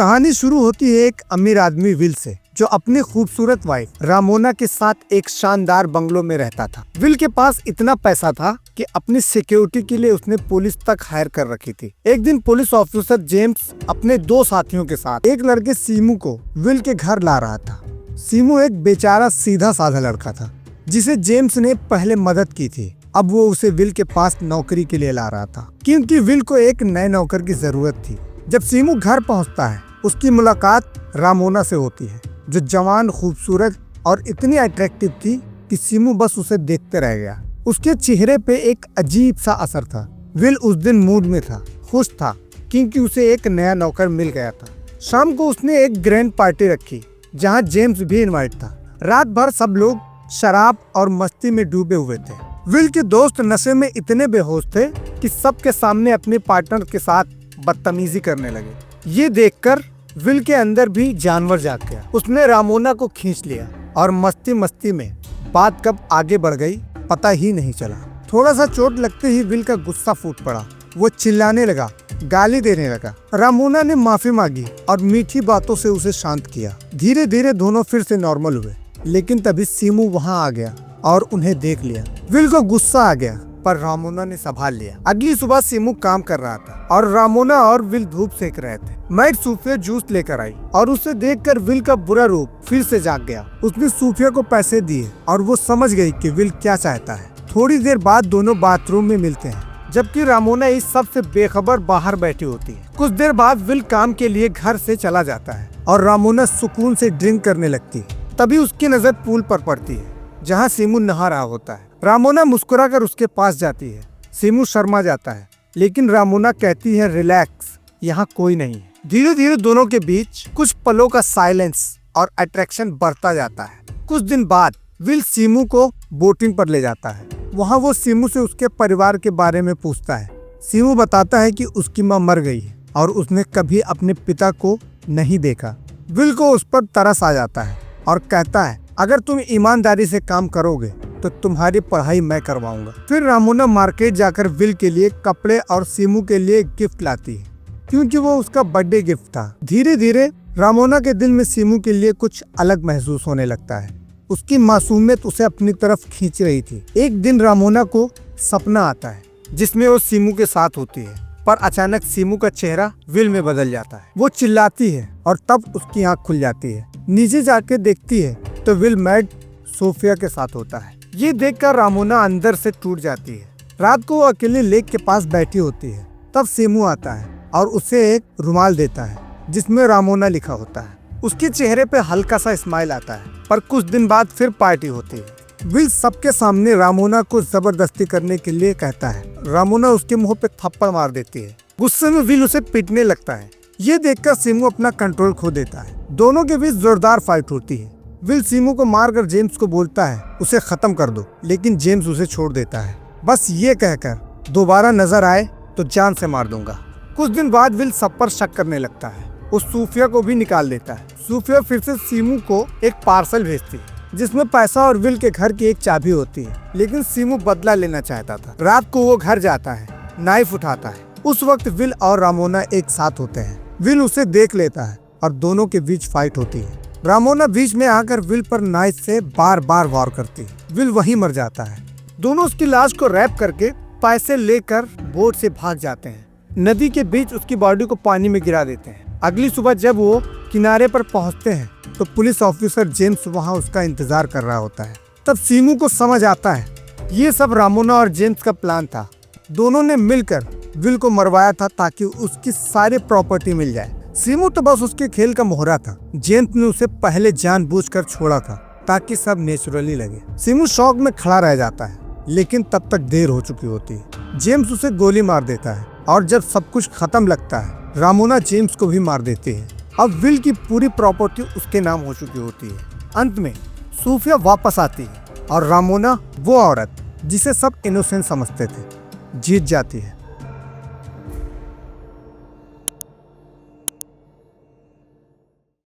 कहानी शुरू होती है एक अमीर आदमी विल से, जो अपनी खूबसूरत वाइफ रामोना के साथ एक शानदार बंगलो में रहता था। विल के पास इतना पैसा था कि अपनी सिक्योरिटी के लिए उसने पुलिस तक हायर कर रखी थी। एक दिन पुलिस ऑफिसर जेम्स अपने दो साथियों के साथ एक लड़के सीमू को विल के घर ला रहा था। सीमू एक बेचारा सीधा साधा लड़का था जिसे जेम्स ने पहले मदद की थी। अब वो उसे विल के पास नौकरी के लिए ला रहा था, क्योंकि विल को एक नए नौकर की जरूरत थी। जब सीमू घर पहुंचता है, उसकी मुलाकात रामोना से होती है, जो जवान, खूबसूरत और इतनी अट्रैक्टिव थी कि सीमू बस उसे देखते रह गया। उसके चेहरे पे एक अजीब सा असर था। विल उस दिन मूड में था, खुश था, क्योंकि उसे एक नया नौकर मिल गया था। शाम को उसने एक ग्रैंड पार्टी रखी, जहां जेम्स भी इनवाइट था। रात भर सब लोग शराब और मस्ती में डूबे हुए थे। विल के दोस्त नशे में इतने बेहोश थे कि सबके सामने अपने पार्टनर के साथ बदतमीजी करने लगे। ये देखकर विल के अंदर भी जानवर जाग गया। उसने रामोना को खींच लिया और मस्ती मस्ती में बात कब आगे बढ़ गई पता ही नहीं चला। थोड़ा सा चोट लगते ही विल का गुस्सा फूट पड़ा। वो चिल्लाने लगा, गाली देने लगा। रामोना ने माफी मांगी और मीठी बातों से उसे शांत किया। धीरे धीरे दोनों फिर से नॉर्मल हुए, लेकिन तभी सीमू वहाँ आ गया और उन्हें देख लिया। विल को गुस्सा आ गया, पर रामोना ने संभाल लिया। अगली सुबह सीमू काम कर रहा था और रामोना और विल धूप सेक रहे थे। मैट सूफिया जूस लेकर आई और उसे देखकर विल का बुरा रूप फिर से जाग गया। उसने सूफिया को पैसे दिए और वो समझ गई कि विल क्या चाहता है। थोड़ी देर बाद दोनों बाथरूम में मिलते हैं, जबकि रामोना इस सब से बेखबर बाहर बैठी होती है। कुछ देर बाद विल काम के लिए घर से चला जाता है और रामोना सुकून से ड्रिंक करने लगती है। तभी उसकी नजर पूल पर पड़ती है, जहाँ सीमू नहा रहा होता है। रामोना मुस्कुराकर उसके पास जाती है। सीमू शर्मा जाता है, लेकिन रामोना कहती है, रिलैक्स, यहाँ कोई नहीं है। धीरे धीरे दोनों के बीच कुछ पलों का साइलेंस और अट्रैक्शन बढ़ता जाता है। कुछ दिन बाद विल सीमू को बोटिंग पर ले जाता है। वहाँ वो सीमू से उसके परिवार के बारे में पूछता है। सीमू बताता है कि उसकी माँ मर गई है और उसने कभी अपने पिता को नहीं देखा। विल को उस पर तरस आ जाता है और कहता है, अगर तुम ईमानदारी से काम करोगे तो तुम्हारी पढ़ाई मैं करवाऊंगा। फिर रामोना मार्केट जाकर विल के लिए कपड़े और सीमू के लिए गिफ्ट लाती है, क्योंकि वो उसका बर्थडे गिफ्ट था। धीरे धीरे रामोना के दिल में सीमू के लिए कुछ अलग महसूस होने लगता है। उसकी मासूमियत उसे अपनी तरफ खींच रही थी। एक दिन रामोना को सपना आता है जिसमें वो सीमू के साथ होती है, पर अचानक सीमू का चेहरा विल में बदल जाता है। वो चिल्लाती है और तब उसकी आंख खुल जाती है। नीचे जाके देखती है तो विल मैड सोफिया के साथ होता है। ये देखकर रामोना अंदर से टूट जाती है। रात को वो अकेले लेक के पास बैठी होती है। तब सीमू आता है और उसे एक रुमाल देता है जिसमें रामोना लिखा होता है। उसके चेहरे पे हल्का सा स्माइल आता है। पर कुछ दिन बाद फिर पार्टी होती है। विल सबके सामने रामोना को जबरदस्ती करने के लिए कहता है। रामोना उसके मुंह पे थप्पड़ मार देती है। गुस्से में विल उसे पीटने लगता है। ये देखकर सीमू अपना कंट्रोल खो देता है। दोनों के बीच जोरदार फाइट होती है। विल सीमू को मारकर जेम्स को बोलता है, उसे खत्म कर दो, लेकिन जेम्स उसे छोड़ देता है, बस ये कहकर, दोबारा नजर आए तो जान से मार दूंगा। कुछ दिन बाद विल सब पर शक करने लगता है। उस सूफिया को भी निकाल देता है। सूफिया फिर से सीमू को एक पार्सल भेजती है जिसमें पैसा और विल के घर की एक चाबी होती है, लेकिन सीमू बदला लेना चाहता था। रात को वो घर जाता है, नाइफ उठाता है। उस वक्त विल और रामोना एक साथ होते हैं। विल उसे देख लेता है और दोनों के बीच फाइट होती है। रामोना बीच में आकर विल पर नाइफ से बार बार वार करती है। विल वहीं मर जाता है। दोनों उसकी लाश को रैप करके पैसे लेकर बोट से भाग जाते हैं। नदी के बीच उसकी बॉडी को पानी में गिरा देते हैं। अगली सुबह जब वो किनारे पर पहुंचते हैं तो पुलिस ऑफिसर जेम्स वहां उसका इंतजार कर रहा होता है। तब सीमू को समझ आता है ये सब रामोना और जेम्स का प्लान था। दोनों ने मिलकर विल को मरवाया था ताकि उसकी सारी प्रॉपर्टी मिल जाए। सीमू तो बस उसके खेल का मोहरा था। जेम्स ने उसे पहले जानबूझकर छोड़ा था ताकि सब नेचुरली लगे। सीमू शौक में खड़ा रह जाता है, लेकिन तब तक देर हो चुकी होती है। जेम्स उसे गोली मार देता है और जब सब कुछ खत्म लगता है, रामोना जेम्स को भी मार देती है। अब विल की पूरी प्रॉपर्टी उसके नाम हो चुकी होती है। अंत में सूफिया वापस आती है और रामोना, वो औरत जिसे सब इनोसेंट समझते थे, जीत जाती है।